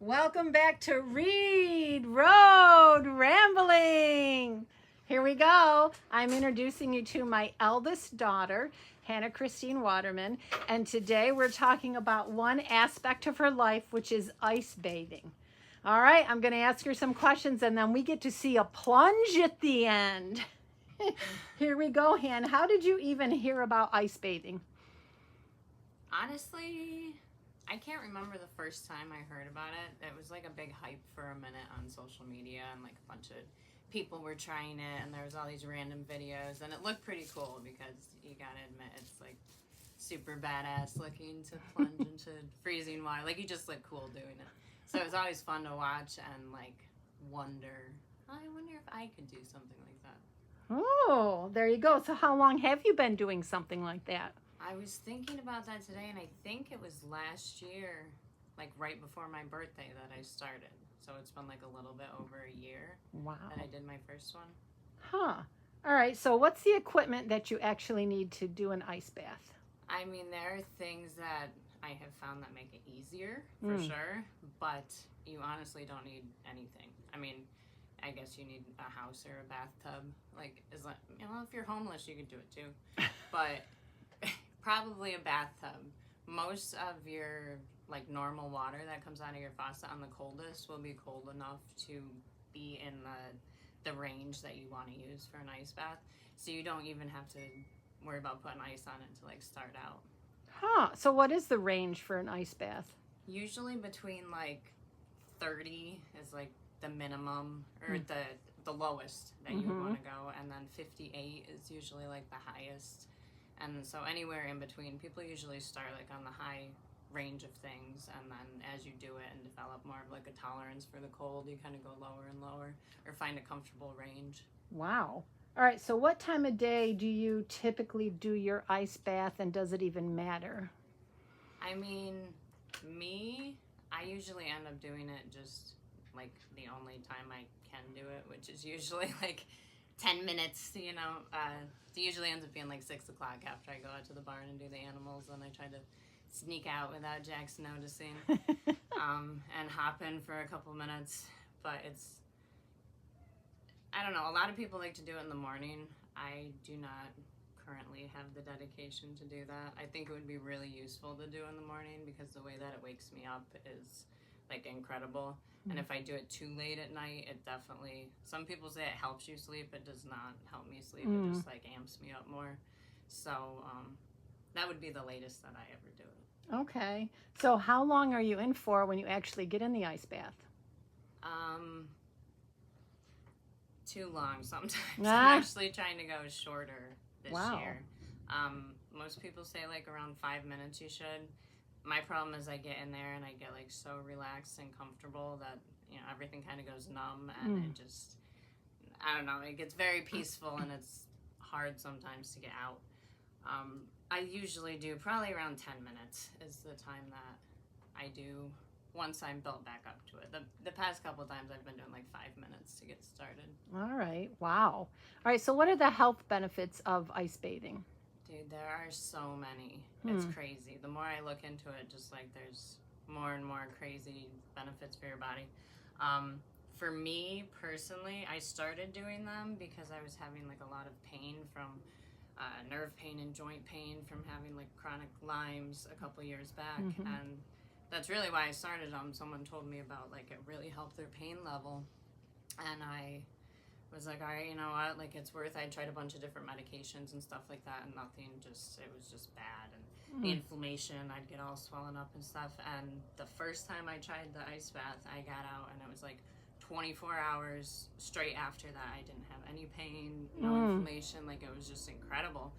Welcome back to Reed Road Rambling. Here we go. I'm introducing you to my eldest daughter, Hannah Waterman, and today we're talking about one aspect of her life, which is ice bathing. All right, I'm going to ask her some questions and then we get to see a plunge at the end. Here we go, Hannah. How did you even hear about ice bathing? Honestly, I can't remember the first time I heard about it. It was like a big hype for a minute on social media, and like a bunch of people were trying it, and there was all these random videos, and it looked pretty cool because you gotta admit it's like super badass looking to plunge into freezing water. Like, you just look cool doing it. So it was always fun to watch and like wonder. I wonder if I could do something like that. Oh, there you go. So how long have you been doing something like that? I was thinking about that today, and I think it was last year, like right before my birthday, that I started. So it's been like a little bit over a year Wow. that I did my first one. Huh. All right. So what's the equipment that you actually need to do an ice bath? I mean, there are things that I have found that make it easier, for sure, but you honestly don't need anything. I mean, I guess you need a house or a bathtub. Like, if you're homeless, you could do it too. But probably a bathtub. Most of your like normal water that comes out of your faucet on the coldest will be cold enough to be in the range that you want to use for an ice bath. So you don't even have to worry about putting ice on it to like start out. Huh. So what is the range for an ice bath? Usually between like 30 is like the minimum, or the lowest that you would want to go, and then 58 is usually like the highest. And so anywhere in between, people usually start like on the high range of things, and then as you do it and develop more of like a tolerance for the cold, you kind of go lower and lower, or find a comfortable range. Wow. All right. So what time of day do you typically do your ice bath, and does it even matter? I mean, I usually end up doing it just like the only time I can do it, which is usually like 10 minutes, it usually ends up being like 6 o'clock after I go out to the barn and do the animals, and I try to sneak out without Jax noticing, and hop in for a couple minutes. But I don't know, a lot of people like to do it in the morning. I do not currently have the dedication to do that. I think it would be really useful to do in the morning because the way that it wakes me up is like incredible. And if I do it too late at night, it definitely, some people say it helps you sleep. It does not help me sleep. It just like amps me up more. So that would be the latest that I ever do it. Okay. So how long are you in for when you actually get in the ice bath? Too long sometimes. I'm actually trying to go shorter this year. Most people say like around 5 minutes you should. My problem is I get in there and I get like so relaxed and comfortable that everything kind of goes numb, and it just, I don't know, it gets very peaceful, and it's hard sometimes to get out. I usually do probably around 10 minutes is the time that I do once I'm built back up to it. The past couple of times I've been doing like 5 minutes to get started. All right. Wow. All right. So what are the health benefits of ice bathing? Dude, there are so many. It's crazy. The more I look into it, just like there's more and more crazy benefits for your body. For me personally, I started doing them because I was having like a lot of pain from nerve pain and joint pain from having like chronic Lyme's a couple years back, and that's really why I started them. Someone told me about like it really helped their pain level, and I was like, all right, you know what, like it's worth. I tried a bunch of different medications and stuff like that, and nothing. It was just bad, and the inflammation, I'd get all swollen up and stuff. And the first time I tried the ice bath, I got out, and it was like 24 hours straight after that. I didn't have any pain, no inflammation. Like, it was just incredible.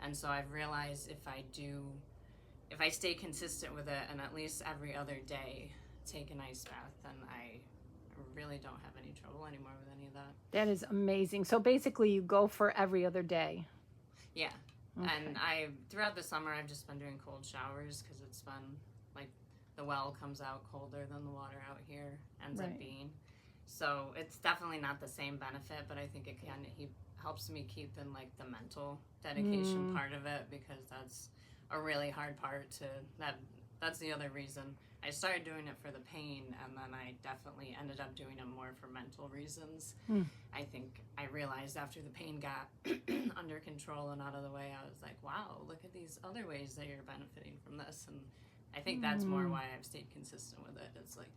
And so I've realized if I stay consistent with it, and at least every other day take an ice bath, then I really don't have any trouble anymore with any of that. That is amazing. So basically you go for every other day. Yeah. Okay. And throughout the summer, I've just been doing cold showers because it's been like the well comes out colder than the water out here ends up being. So it's definitely not the same benefit, but I think he helps me keep in like the mental dedication part of it, because that's a really hard part that That's the other reason. I started doing it for the pain, and then I definitely ended up doing it more for mental reasons. I think I realized after the pain got under control and out of the way, I was like, wow, look at these other ways that you're benefiting from this. And I think that's more why I've stayed consistent with it. It's like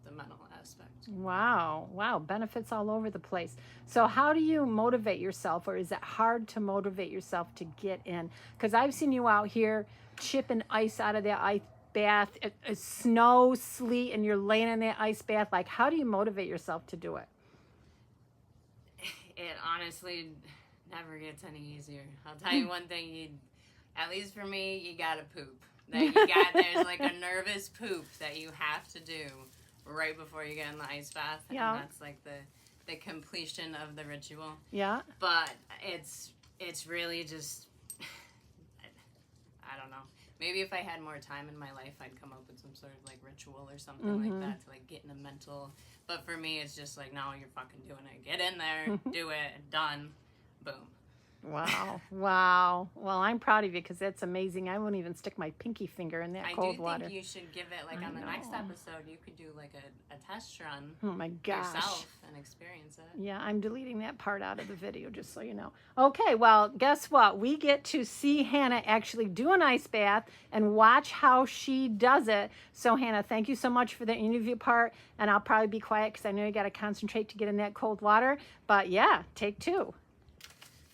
the mental aspect. Wow. Wow. Benefits all over the place. So, how do you motivate yourself, or is it hard to motivate yourself to get in? Because I've seen you out here chipping ice out of that ice bath, snow, sleet, and you're laying in that ice bath. Like, how do you motivate yourself to do it? It honestly never gets any easier. I'll tell you one thing, at least for me, you gotta poop. There's like a nervous poop that you have to do right before you get in the ice bath. Yeah. And that's like the completion of the ritual. Yeah. But it's really just, I don't know. Maybe if I had more time in my life, I'd come up with some sort of like ritual or something like that to like get in a mental. But for me, it's just like, no, you're fucking doing it. Get in there, do it, done, boom. Wow. Wow. Well, I'm proud of you because that's amazing. I won't even stick my pinky finger in that cold water. I do think you should give it, like on the next episode, you could do like a test run Oh my gosh. yourself and experience it. Yeah, I'm deleting that part out of the video just so you know. Okay, well, guess what? We get to see Hannah actually do an ice bath and watch how she does it. So, Hannah, thank you so much for the interview part. And I'll probably be quiet because I know you got to concentrate to get in that cold water. But yeah, take 2.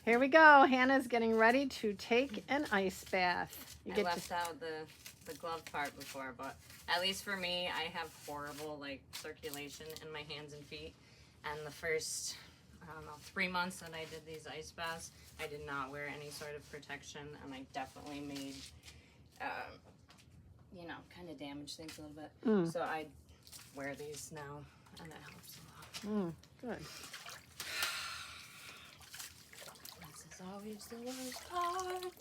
Here we go. Hannah's getting ready to take an ice bath. I left out the glove part before, but at least for me, I have horrible like circulation in my hands and feet. And the first, I don't know, 3 months that I did these ice baths, I did not wear any sort of protection, and I definitely made, kind of damaged things a little bit. So I wear these now, and it helps a lot. Good. This is always the worst part.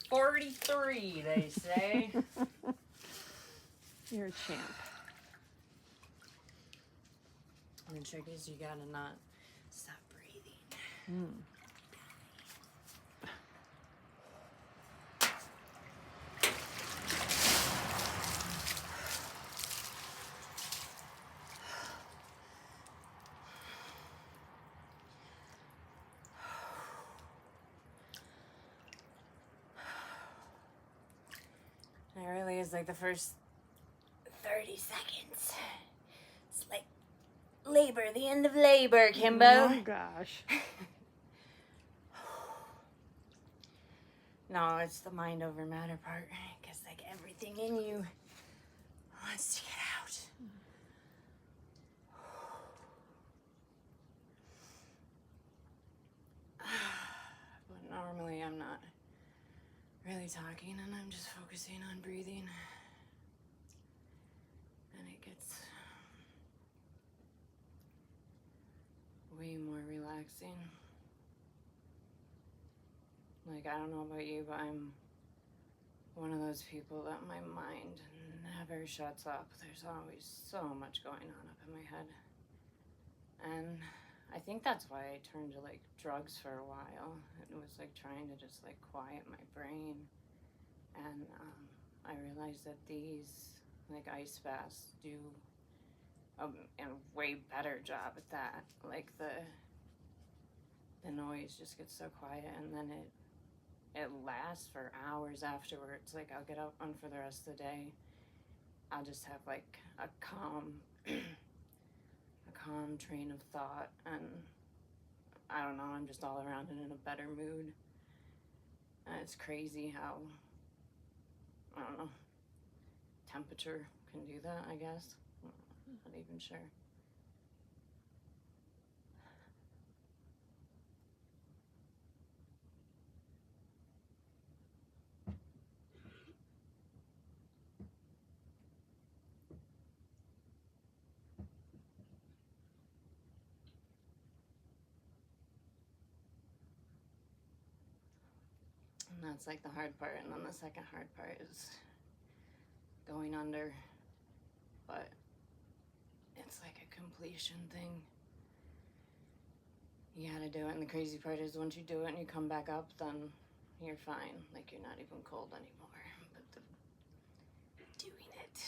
43, they say. You're a champ. And the trick is you gotta not stop breathing. It really is like the first 30 seconds. It's like labor, the end of labor, Kimbo. Oh gosh. No, it's the mind over matter part. Because like everything in you wants to get out. But normally I'm not really talking, and I'm just focusing on breathing. And it gets way more relaxing. Like, I don't know about you, but I'm one of those people that my mind never shuts up. There's always so much going on up in my head. And I think that's why I turned to like drugs for a while. It was like trying to just like quiet my brain. And I realized that these like ice baths do a way better job at that. Like the noise just gets so quiet, and then it lasts for hours afterwards. Like I'll get up and for the rest of the day, I'll just have like a calm train of thought, and I don't know, I'm just all around and in a better mood. And it's crazy how, I don't know, temperature can do that, I guess. I'm not even sure. And that's like the hard part, and then the second hard part is going under, but it's like a completion thing. You gotta do it, and the crazy part is once you do it and you come back up, then you're fine. Like you're not even cold anymore. But doing it,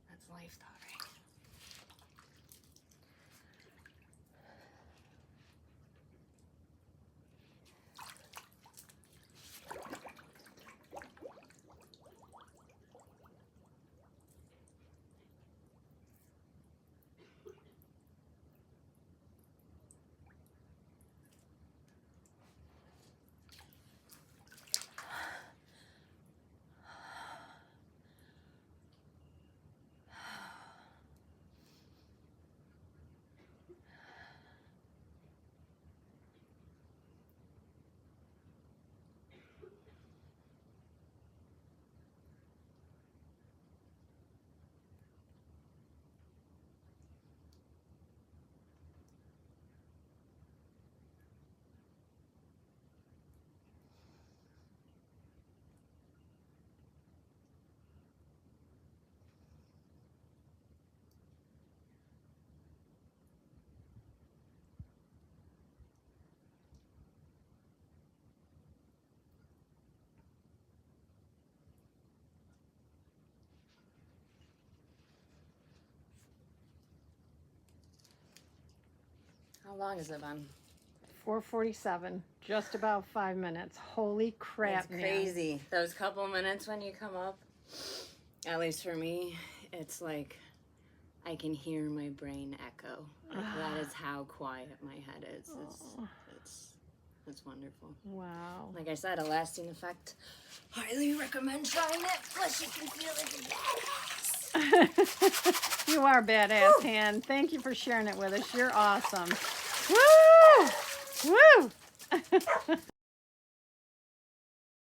that's life thought, right? How long has it been? 4:47, just about 5 minutes. Holy crap, It's crazy. Those couple minutes when you come up, at least for me, it's like I can hear my brain echo. Like, that is how quiet my head is. It's wonderful. Wow. Like I said, a lasting effect. Highly recommend trying it. Plus, you can feel like a badass. You are badass, Han. Thank you for sharing it with us. You're awesome. Woo! Woo!